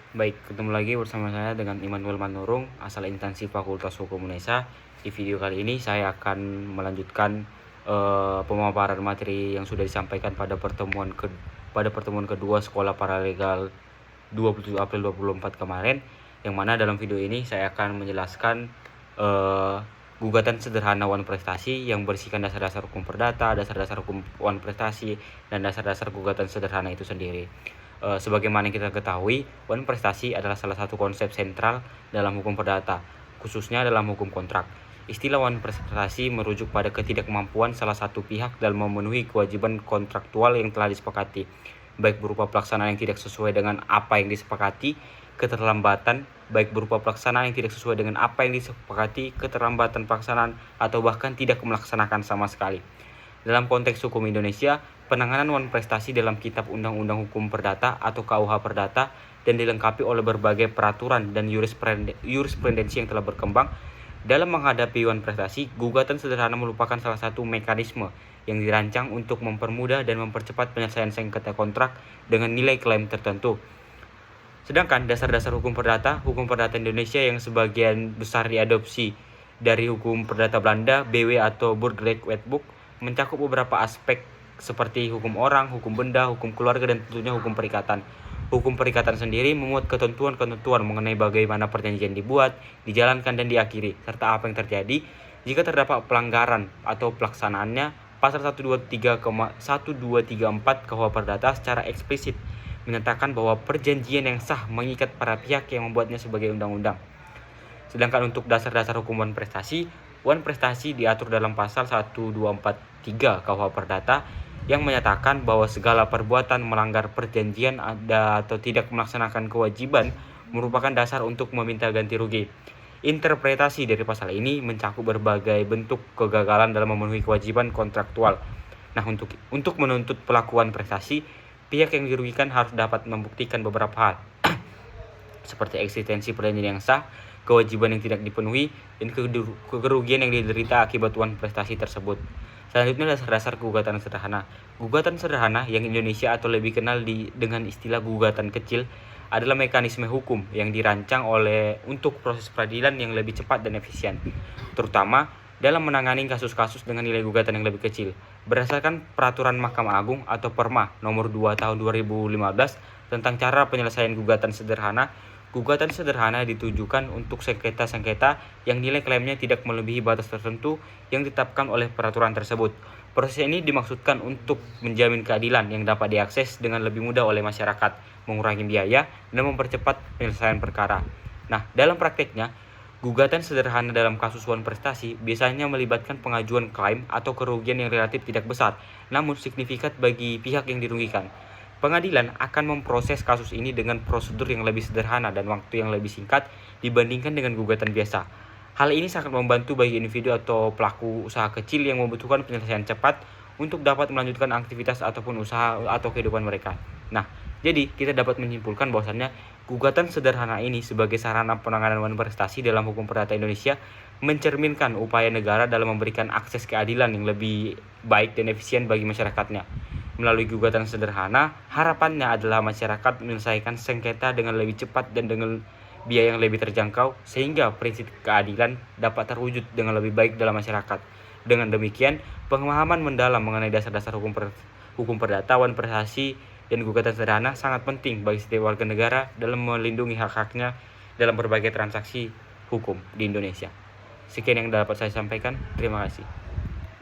Baik, ketemu lagi bersama saya dengan Immanuel Manurung, asal instansi Fakultas Hukum UNESA. Di video kali ini saya akan melanjutkan pemaparan materi yang sudah disampaikan pada pertemuan kedua Sekolah Paralegal 27 April 2024 kemarin, yang mana dalam video ini saya akan menjelaskan gugatan sederhana wan prestasi yang berisikan dasar-dasar hukum perdata, dasar-dasar hukum wan prestasi, dan dasar-dasar gugatan sederhana itu sendiri. Sebagaimana kita ketahui, wan prestasi adalah salah satu konsep sentral dalam hukum perdata, khususnya dalam hukum kontrak. Istilah wan prestasi merujuk pada ketidakmampuan salah satu pihak dalam memenuhi kewajiban kontraktual yang telah disepakati, baik berupa pelaksanaan yang tidak sesuai dengan apa yang disepakati, keterlambatan, baik berupa pelaksanaan yang tidak sesuai dengan apa yang disepakati, keterlambatan pelaksanaan, atau bahkan tidak melaksanakan sama sekali. Dalam konteks hukum Indonesia, penanganan wan prestasi dalam Kitab Undang-Undang Hukum Perdata atau KUH Perdata dan dilengkapi oleh berbagai peraturan dan jurisprudensi yang telah berkembang. Dalam menghadapi wan prestasi, gugatan sederhana merupakan salah satu mekanisme yang dirancang untuk mempermudah dan mempercepat penyelesaian sengketa kontrak dengan nilai klaim tertentu. Sedangkan dasar-dasar hukum perdata Indonesia yang sebagian besar diadopsi dari hukum perdata Belanda, BW atau Burgerlijk Wetboek, mencakup beberapa aspek seperti hukum orang, hukum benda, hukum keluarga, dan tentunya hukum perikatan. Hukum perikatan sendiri memuat ketentuan-ketentuan mengenai bagaimana perjanjian dibuat, dijalankan, dan diakhiri, serta apa yang terjadi jika terdapat pelanggaran atau pelaksanaannya. Pasal 1234 KUH Perdata secara eksplisit menyatakan bahwa perjanjian yang sah mengikat para pihak yang membuatnya sebagai undang-undang. Sedangkan untuk dasar-dasar hukum wan prestasi diatur dalam pasal 1243 KUH Perdata yang menyatakan bahwa segala perbuatan melanggar perjanjian atau tidak melaksanakan kewajiban merupakan dasar untuk meminta ganti rugi. Interpretasi dari pasal ini mencakup berbagai bentuk kegagalan dalam memenuhi kewajiban kontraktual. Nah, untuk menuntut pelakuan prestasi, pihak yang dirugikan harus dapat membuktikan beberapa hal seperti eksistensi perjanjian yang sah, kewajiban yang tidak dipenuhi, dan kerugian yang diderita akibat wan prestasi tersebut. Selanjutnya, dasar-dasar gugatan sederhana. Gugatan sederhana yang Indonesia atau lebih kenal dengan istilah gugatan kecil adalah mekanisme hukum yang dirancang untuk proses peradilan yang lebih cepat dan efisien, terutama dalam menangani kasus-kasus dengan nilai gugatan yang lebih kecil. Berdasarkan Peraturan Mahkamah Agung atau Perma nomor 2 tahun 2015 tentang cara penyelesaian gugatan sederhana ditujukan untuk sengketa-sengketa yang nilai klaimnya tidak melebihi batas tertentu yang ditetapkan oleh peraturan tersebut. Proses ini dimaksudkan untuk menjamin keadilan yang dapat diakses dengan lebih mudah oleh masyarakat, mengurangi biaya, dan mempercepat penyelesaian perkara. Nah, dalam prakteknya, gugatan sederhana dalam kasus wan prestasi biasanya melibatkan pengajuan klaim atau kerugian yang relatif tidak besar, namun signifikan bagi pihak yang dirugikan. Pengadilan akan memproses kasus ini dengan prosedur yang lebih sederhana dan waktu yang lebih singkat dibandingkan dengan gugatan biasa. Hal ini sangat membantu bagi individu atau pelaku usaha kecil yang membutuhkan penyelesaian cepat untuk dapat melanjutkan aktivitas ataupun usaha atau kehidupan mereka. Nah, jadi kita dapat menyimpulkan bahwasannya gugatan sederhana ini sebagai sarana penanganan wan prestasi dalam hukum perdata Indonesia mencerminkan upaya negara dalam memberikan akses keadilan yang lebih baik dan efisien bagi masyarakatnya. Melalui gugatan sederhana, harapannya adalah masyarakat menyelesaikan sengketa dengan lebih cepat dan dengan biaya yang lebih terjangkau, sehingga prinsip keadilan dapat terwujud dengan lebih baik dalam masyarakat. Dengan demikian, pemahaman mendalam mengenai dasar-dasar hukum perdata, wan prestasi, dan gugatan sederhana sangat penting bagi setiap warga negara dalam melindungi hak-haknya dalam berbagai transaksi hukum di Indonesia. Sekian yang dapat saya sampaikan. Terima kasih.